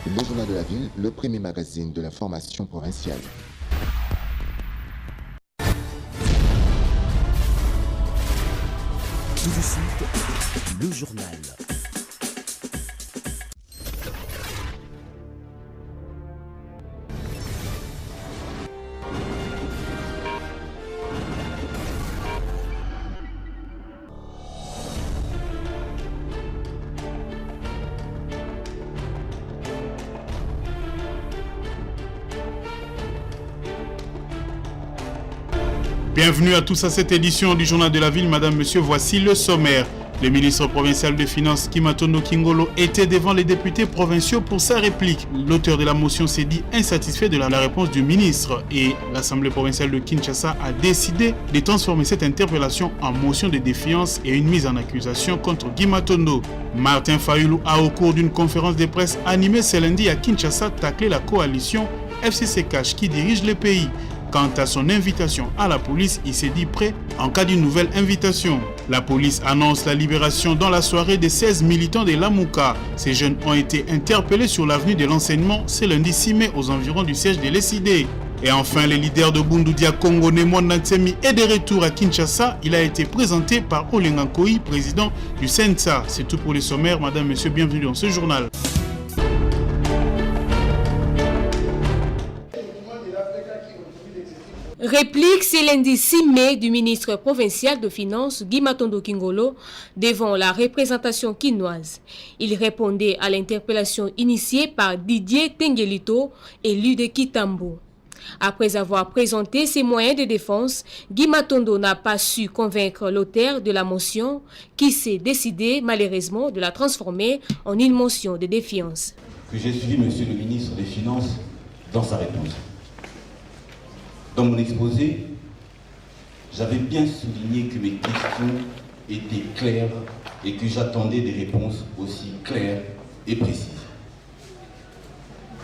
Le Journal de la Ville, le premier magazine de l'information provinciale. Tout de suite, le journal. Bienvenue à tous à cette édition du Journal de la Ville. Madame, Monsieur, voici le sommaire. Le ministre provincial des Finances, Guy-Matondo Kingolo, était devant les députés provinciaux pour sa réplique. L'auteur de la motion s'est dit insatisfait de la réponse du ministre et l'Assemblée provinciale de Kinshasa a décidé de transformer cette interpellation en motion de défiance et une mise en accusation contre Guy-Matondo. Martin Fayulu a, au cours d'une conférence de presse animée ce lundi à Kinshasa, taclé la coalition FCC Cash qui dirige le pays. Quant à son invitation à la police, il s'est dit prêt en cas d'une nouvelle invitation. La police annonce la libération dans la soirée des 16 militants de l'Amouka. Ces jeunes ont été interpellés sur l'avenue de l'enseignement ce lundi 6 mai aux environs du siège de l'ESID. Et enfin, le leader de Bundudia Congo, Nemon Natsemi, est de retour à Kinshasa. Il a été présenté par Olengankoi, président du CENSA. C'est tout pour les sommaires. Madame, Monsieur, bienvenue dans ce journal. Réplique ce lundi 6 mai du ministre provincial de Finances Guy-Matondo Kingolo devant la représentation quinoise. Il répondait à l'interpellation initiée par Didier Tengelito, élu de Kitambo. Après avoir présenté ses moyens de défense, Guy-Matondo n'a pas su convaincre l'auteur de la motion qui s'est décidé malheureusement de la transformer en une motion de défiance. Que j'ai suivi Monsieur le ministre des Finances dans sa réponse. Dans mon exposé, j'avais bien souligné que mes questions étaient claires et que j'attendais des réponses aussi claires et précises.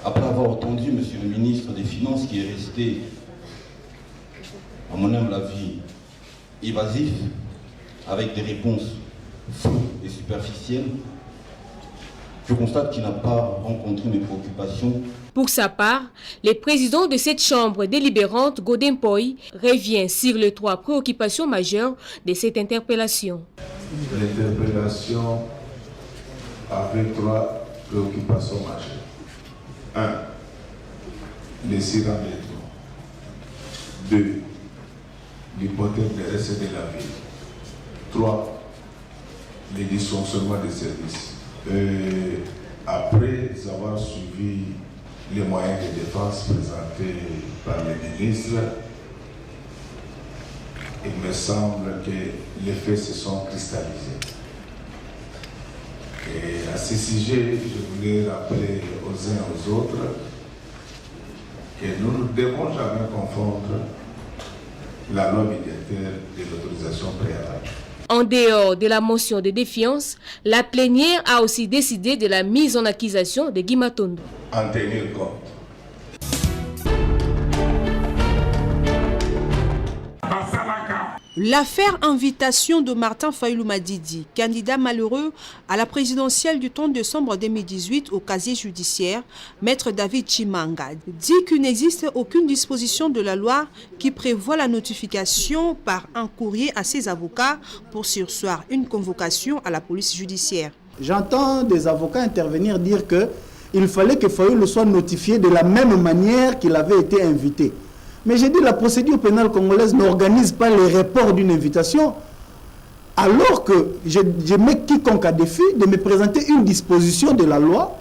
Après avoir entendu Monsieur le ministre des Finances qui est resté, à mon humble avis, évasif, avec des réponses floues et superficielles, je constate qu'il n'a pas rencontré mes préoccupations. Pour sa part, le président de cette chambre délibérante, Godin Poi, revient sur les 3 préoccupations majeures de cette interpellation. L'interpellation avait 3 préoccupations majeures. 1. Les Syriens métro. 2. L'hypothèque des recettes de la ville. 3. Les dysfonctionnements des services. Après avoir suivi les moyens de défense présentés par les ministres, il me semble que les faits se sont cristallisés. Et à ce sujet, je voulais rappeler aux uns et aux autres que nous ne devons jamais confondre la loi budgétaire et l'autorisation préalable. En dehors de la motion de défiance, la plénière a aussi décidé de la mise en accusation de Guy-Matondo. En tenir compte. L'affaire invitation de Martin Fayulu Madidi, candidat malheureux à la présidentielle du 30 décembre 2018 au casier judiciaire, Maître David Chimanga, dit qu'il n'existe aucune disposition de la loi qui prévoit la notification par un courrier à ses avocats pour surseoir une convocation à la police judiciaire. J'entends des avocats intervenir dire qu'il fallait que Fayulu soit notifié de la même manière qu'il avait été invité. Mais j'ai dit la procédure pénale congolaise n'organise pas le report d'une invitation, alors que je mets quiconque à défi de me présenter une disposition de la loi,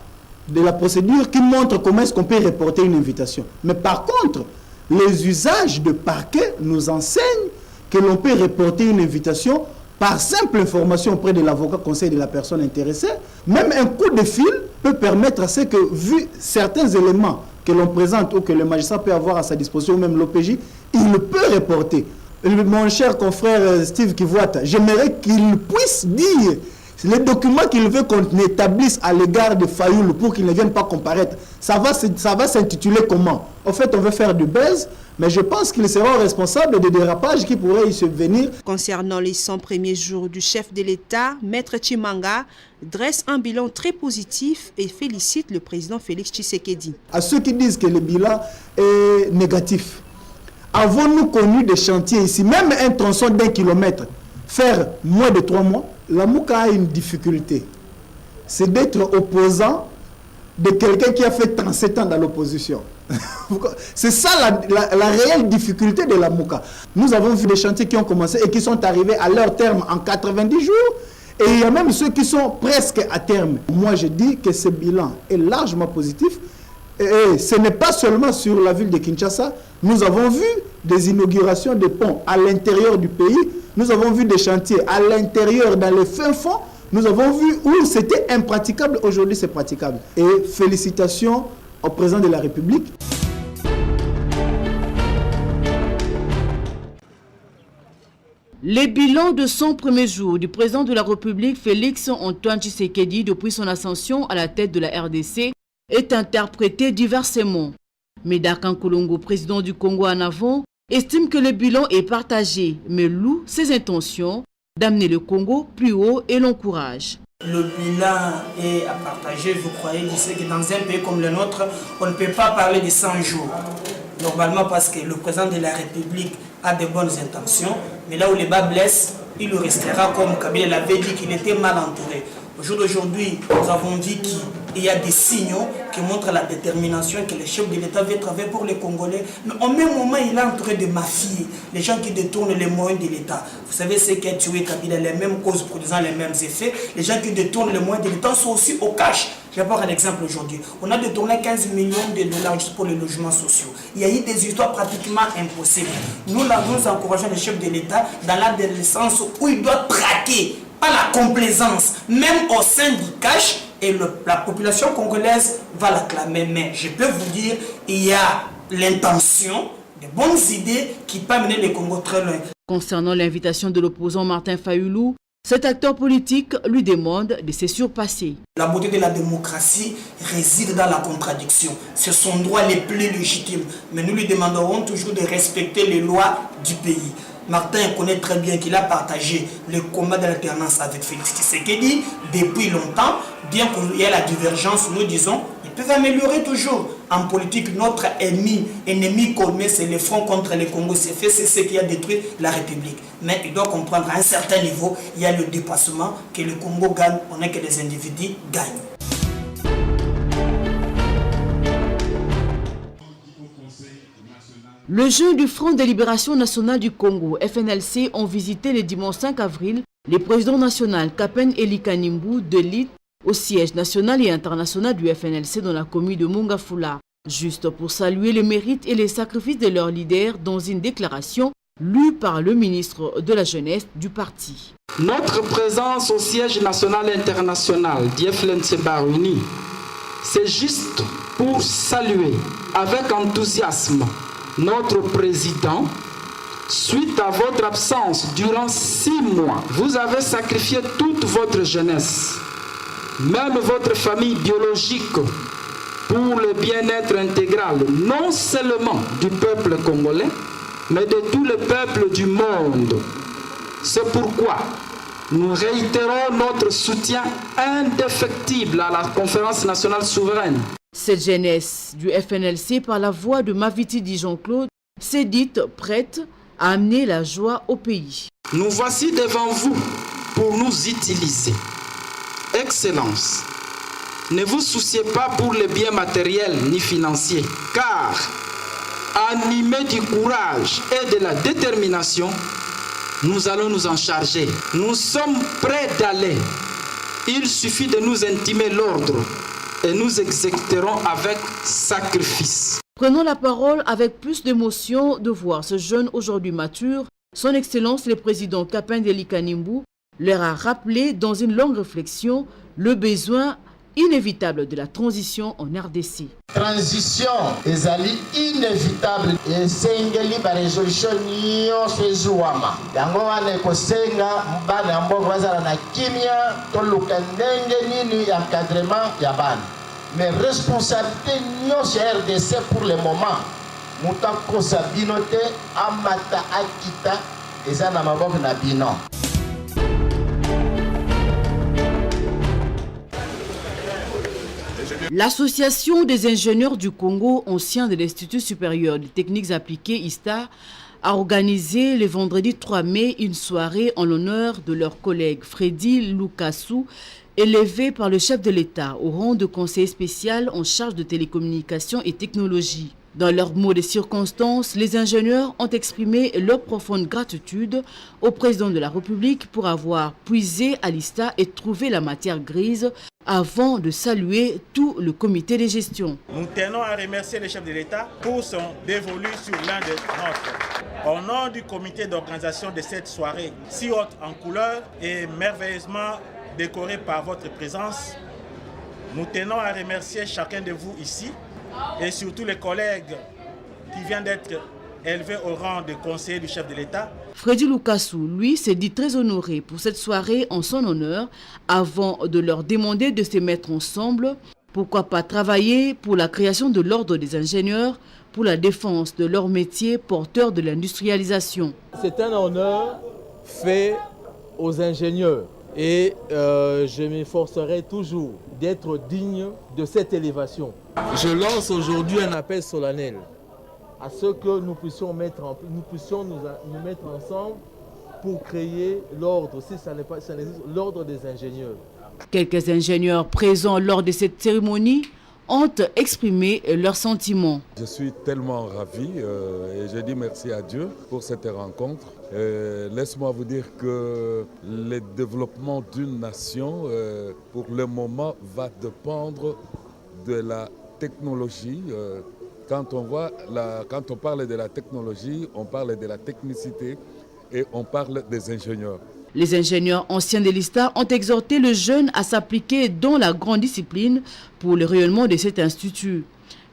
de la procédure qui montre comment est-ce qu'on peut reporter une invitation. Mais par contre, les usages de parquet nous enseignent que l'on peut reporter une invitation par simple information auprès de l'avocat conseil de la personne intéressée. Même un coup de fil peut permettre à ce que, vu certains éléments que l'on présente ou que le magistrat peut avoir à sa disposition, ou même l'OPJ, il peut reporter. Mon cher confrère Steve Kivuata, j'aimerais qu'il puisse dire Les documents qu'il veut qu'on établisse à l'égard de Fayoulou pour qu'il ne vienne pas comparaître, ça va s'intituler comment? En fait, on veut faire du buzz, mais je pense qu'il sera responsable des dérapages qui pourraient y subvenir. Concernant les 100 premiers jours du chef de l'État, Maître Tshimanga dresse un bilan très positif et félicite le président Félix Tshisekedi. À ceux qui disent que le bilan est négatif, avons-nous connu des chantiers ici, même un tronçon d'1 kilomètre, faire moins de 3 mois? La Mouka a une difficulté, c'est d'être opposant de quelqu'un qui a fait 37 ans dans l'opposition. C'est ça la réelle difficulté de la Mouka. Nous avons vu des chantiers qui ont commencé et qui sont arrivés à leur terme en 90 jours. Et il y a même ceux qui sont presque à terme. Moi, je dis que ce bilan est largement positif. Et ce n'est pas seulement sur la ville de Kinshasa. Nous avons vu des inaugurations de ponts à l'intérieur du pays. Nous avons vu des chantiers à l'intérieur, dans les fins fonds. Nous avons vu où c'était impraticable. Aujourd'hui, c'est praticable. Et félicitations au président de la République. Les bilans de 100 premiers jours du président de la République, Félix Antoine Tshisekedi, depuis son ascension à la tête de la RDC, est interprété diversement. Médard Kolongo, président du Congo en avant, estime que le bilan est partagé, mais loue ses intentions d'amener le Congo plus haut et l'encourage. Le bilan est à partager, vous croyez, je sais que dans un pays comme le nôtre, on ne peut pas parler de 100 jours. Normalement parce que le président de la République a de bonnes intentions, mais là où les bas blessent, il restera comme Kabila l'avait dit qu'il était mal entouré. Au jour d'aujourd'hui, nous avons dit qu'il y a des signaux qui montrent la détermination que le chef de l'État veut travailler pour les Congolais. Mais au même moment, il est entouré de mafieux, les gens qui détournent les moyens de l'État. Vous savez, ce qui a tué Kabila, les mêmes causes produisant les mêmes effets. Les gens qui détournent les moyens de l'État sont aussi au cash. Je vais prendre un exemple aujourd'hui. On a détourné 15 millions de dollars juste pour les logements sociaux. Il y a eu des histoires pratiquement impossibles. Nous encourageons le chef de l'État dans l'adolescence où il doit traquer, pas la complaisance, même au sein du cash, et la population congolaise va l'acclamer. Mais je peux vous dire, il y a l'intention, de bonnes idées qui peuvent mener le Congo très loin. Concernant l'invitation de l'opposant Martin Fayoulou, cet acteur politique lui demande de se surpasser. La beauté de la démocratie réside dans la contradiction. C'est son droit le plus légitime. Mais nous lui demanderons toujours de respecter les lois du pays. Martin connaît très bien qu'il a partagé le combat de l'alternance avec Félix Tshisekedi depuis longtemps. Bien qu'il y ait la divergence, nous disons, ils peuvent améliorer toujours. En politique, notre ennemi commun, c'est le front contre le Congo. C'est ce qui a détruit la République. Mais il doit comprendre à un certain niveau, il y a le dépassement, que le Congo gagne, on est que les individus gagnent. Le jeunes du Front de Libération Nationale du Congo, FNLC, ont visité le dimanche 5 avril les présidents nationaux Kapen Eli Kanimbu de l'IT au siège national et international du FNLC dans la commune de Mongafula, juste pour saluer les mérites et les sacrifices de leurs leaders dans une déclaration lue par le ministre de la Jeunesse du parti. Notre présence au siège national et international d'FNLC Baruni, c'est juste pour saluer avec enthousiasme notre président. Suite à votre absence durant 6 mois, vous avez sacrifié toute votre jeunesse, même votre famille biologique, pour le bien-être intégral, non seulement du peuple congolais, mais de tout le peuple du monde. C'est pourquoi nous réitérons notre soutien indéfectible à la conférence nationale souveraine. Cette jeunesse du FNLC, par la voix de Maviti Jean-Claude, s'est dite prête à amener la joie au pays. Nous voici devant vous pour nous utiliser. Excellence, ne vous souciez pas pour les biens matériels ni financiers, car animés du courage et de la détermination, nous allons nous en charger. Nous sommes prêts d'aller. Il suffit de nous intimer l'ordre et nous exécuterons avec sacrifice. Prenons la parole avec plus d'émotion de voir ce jeune aujourd'hui mature. Son Excellence le président Kapen Eli Kanimbu leur a rappelé dans une longue réflexion le besoin inévitable de la transition en RDC. Transition ezali inévitable esengeli ba résolution nyonso ezuwama yango wana ekosenga bana mboka bazala na kimia toluka ndenge nini ya encadrement ya bana mais responsabilité nyonso ya RDC pour le moment moto akosa bino te amata akita eza na maboko na bino. L'Association des ingénieurs du Congo, anciens de l'Institut supérieur des techniques appliquées ISTA, a organisé le vendredi 3 mai une soirée en l'honneur de leur collègue Freddy Lukasu, élevé par le chef de l'État au rang de conseiller spécial en charge de télécommunications et technologies. Dans leurs mots de circonstance, les ingénieurs ont exprimé leur profonde gratitude au président de la République pour avoir puisé à l'ISTA et trouvé la matière grise avant de saluer tout le comité de gestion. Nous tenons à remercier le chef de l'État pour son dévolu sur l'un des nôtres. Au nom du comité d'organisation de cette soirée, si haute en couleur et merveilleusement décorée par votre présence, nous tenons à remercier chacun de vous ici et surtout les collègues qui viennent d'être élevés au rang de conseiller du chef de l'État. Freddy Lukasu, lui, s'est dit très honoré pour cette soirée en son honneur avant de leur demander de se mettre ensemble. Pourquoi pas travailler pour la création de l'ordre des ingénieurs, pour la défense de leur métier porteur de l'industrialisation. C'est un honneur fait aux ingénieurs et je m'efforcerai toujours d'être digne de cette élévation. Je lance aujourd'hui un appel solennel à ce que nous puissions nous mettre ensemble pour créer l'ordre, si ça n'est pas l'ordre des ingénieurs. Quelques ingénieurs présents lors de cette cérémonie ont exprimé leurs sentiments. Je suis tellement ravi et je dis merci à Dieu pour cette rencontre. Laisse-moi vous dire que le développement d'une nation, pour le moment, va dépendre de la technologie. Quand on parle de la technologie, on parle de la technicité et on parle des ingénieurs. Les ingénieurs anciens de l'ISTA ont exhorté le jeune à s'appliquer dans la grande discipline pour le rayonnement de cet institut.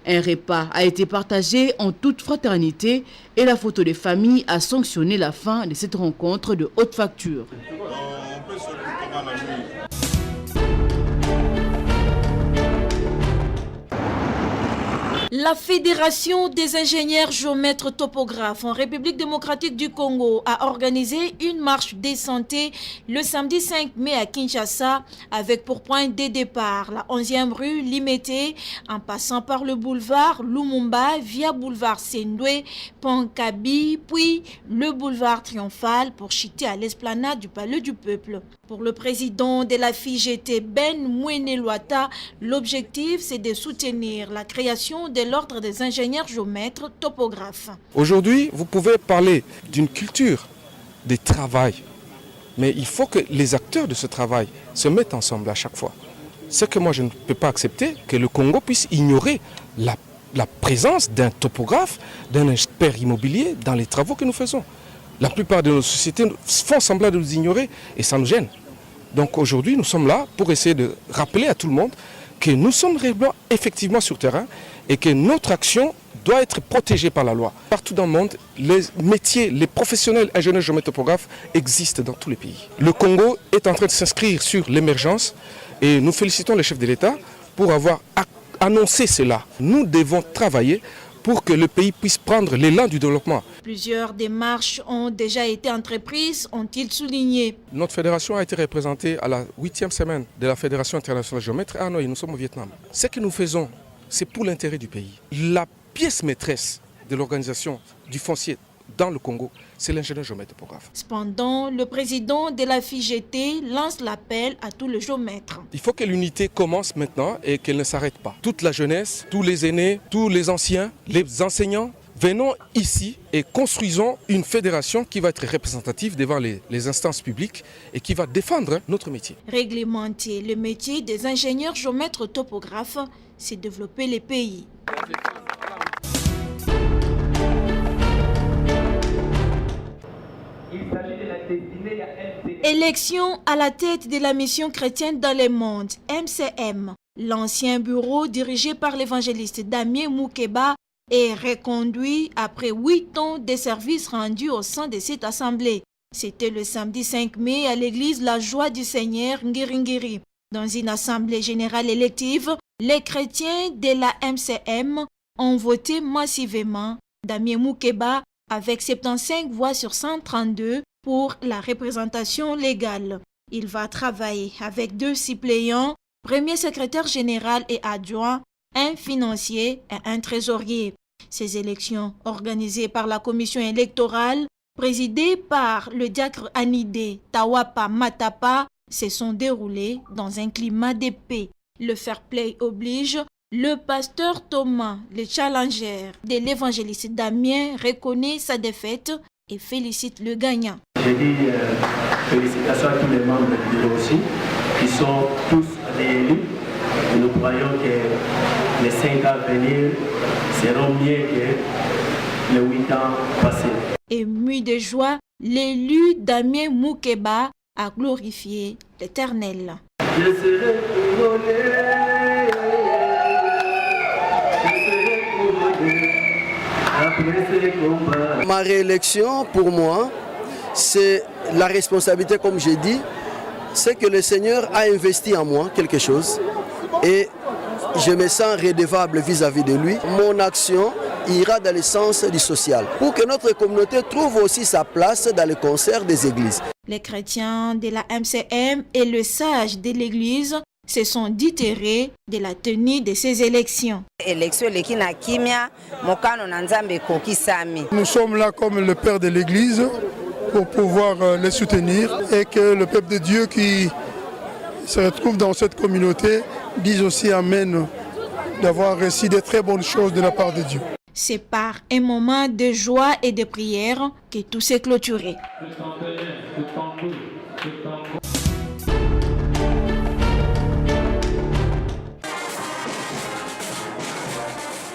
Un repas a été partagé en toute fraternité et la photo des familles a sanctionné la fin de cette rencontre de haute facture. La Fédération des ingénieurs géomètres topographes en République démocratique du Congo a organisé une marche des santé le samedi 5 mai à Kinshasa avec pour point de départ la 11e rue Limete en passant par le boulevard Lumumba via boulevard Sendwe, Pont Kabi, puis le boulevard Triomphal pour chuter à l'esplanade du Palais du Peuple. Pour le président de la FIGT, Ben Mouene-Loata, l'objectif c'est de soutenir la création de l'ordre des ingénieurs géomètres topographes. Aujourd'hui, vous pouvez parler d'une culture de travail, mais il faut que les acteurs de ce travail se mettent ensemble à chaque fois. Ce que moi je ne peux pas accepter, que le Congo puisse ignorer la présence d'un topographe, d'un expert immobilier dans les travaux que nous faisons. La plupart de nos sociétés font semblant de nous ignorer et ça nous gêne. Donc aujourd'hui, nous sommes là pour essayer de rappeler à tout le monde que nous sommes réellement effectivement sur terrain et que notre action doit être protégée par la loi. Partout dans le monde, les métiers, les professionnels ingénieurs géomètres topographes existent dans tous les pays. Le Congo est en train de s'inscrire sur l'émergence et nous félicitons le chef de l'État pour avoir annoncé cela. Nous devons travailler pour que le pays puisse prendre l'élan du développement. Plusieurs démarches ont déjà été entreprises, ont-ils souligné. Notre fédération a été représentée à la 8e semaine de la Fédération internationale géomètre à Hanoï. Nous sommes au Vietnam. Ce que nous faisons, c'est pour l'intérêt du pays. La pièce maîtresse de l'organisation du foncier dans le Congo, c'est l'ingénieur géomètre topographe. Cependant, le président de la FIGT lance l'appel à tous les géomètres. Il faut que l'unité commence maintenant et qu'elle ne s'arrête pas. Toute la jeunesse, tous les aînés, tous les anciens, les enseignants, venons ici et construisons une fédération qui va être représentative devant les instances publiques et qui va défendre notre métier. Réglementer le métier des ingénieurs géomètres topographes, c'est développer les pays. Élection à la tête de la mission chrétienne dans le monde, MCM. L'ancien bureau dirigé par l'évangéliste Damien Moukeba est reconduit après 8 ans de services rendus au sein de cette assemblée. C'était le samedi 5 mai à l'église La Joie du Seigneur Ngiringiri. Dans une assemblée générale élective, les chrétiens de la MCM ont voté massivement Damien Moukeba avec 75 voix sur 132 pour la représentation légale. Il va travailler avec 2 suppléants, premier secrétaire général et adjoint, un financier et un trésorier. Ces élections organisées par la commission électorale, présidée par le diacre Anide Tawapa Matapa, se sont déroulées dans un climat de paix. Le fair play oblige. Le pasteur Thomas, le challenger de l'évangéliste Damien, reconnaît sa défaite et félicite le gagnant. Je dis félicitations à tous les membres du bureau aussi, qui sont tous réélus. Et nous croyons que les 5 ans à venir seront mieux que les 8 ans passés. Ému de joie, l'élu Damien Moukeba a glorifié l'Éternel. Je serai couronné. Ma réélection, pour moi, c'est la responsabilité, comme j'ai dit, c'est que le Seigneur a investi en moi quelque chose et je me sens redevable vis-à-vis de lui. Mon action ira dans le sens du social pour que notre communauté trouve aussi sa place dans le concert des églises. Les chrétiens de la MCM et le sage de l'église se sont déterrés de la tenue de ces élections. Nous sommes là comme le père de l'église pour pouvoir les soutenir et que le peuple de Dieu qui se retrouve dans cette communauté dise aussi Amen, d'avoir reçu de très bonnes choses de la part de Dieu. C'est par un moment de joie et de prière que tout s'est clôturé.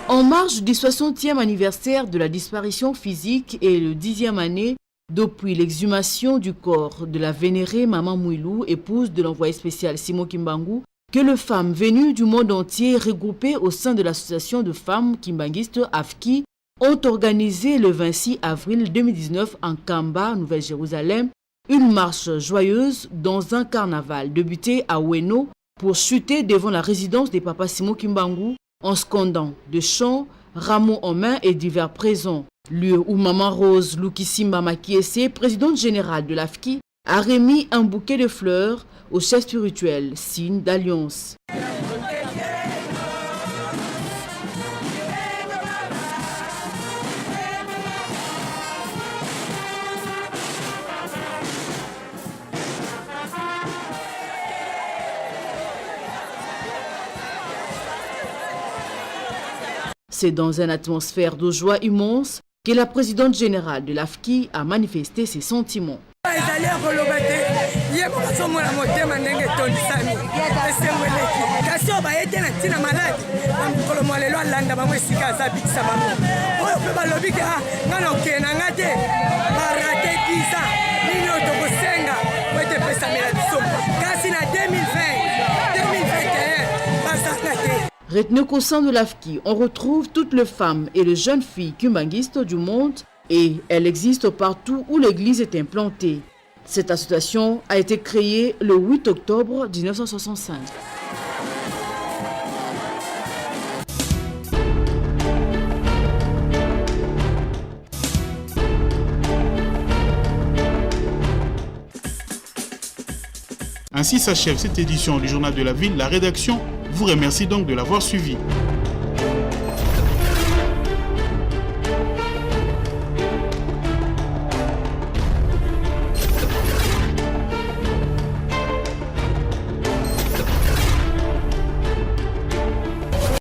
En marge du 60e anniversaire de la disparition physique et le 10e année depuis l'exhumation du corps de la vénérée Maman Mouilou, épouse de l'envoyé spécial Simon Kimbangu, que les femmes venues du monde entier regroupées au sein de l'association de femmes kimbanguistes AFKI ont organisé le 26 avril 2019 en Kamba, Nouvelle-Jérusalem, une marche joyeuse dans un carnaval débuté à Oueno pour chuter devant la résidence des papas Simon Kimbangu en scandant de chants, rameaux en main et divers présents. Lieu où Maman Rose Lukisimba Makiese, présidente générale de l'AFKI, a remis un bouquet de fleurs au chef spirituel, signe d'alliance. C'est dans une atmosphère de joie immense que la présidente générale de l'AFKI a manifesté ses sentiments. Retenez qu'au sein de l'AFKI, on retrouve toutes les femmes et les jeunes filles kimbanguistes du monde et elle existe partout où l'église est implantée. Cette association a été créée le 8 octobre 1965. Ainsi s'achève cette édition du Journal de la Ville. La rédaction vous remercie donc de l'avoir suivi.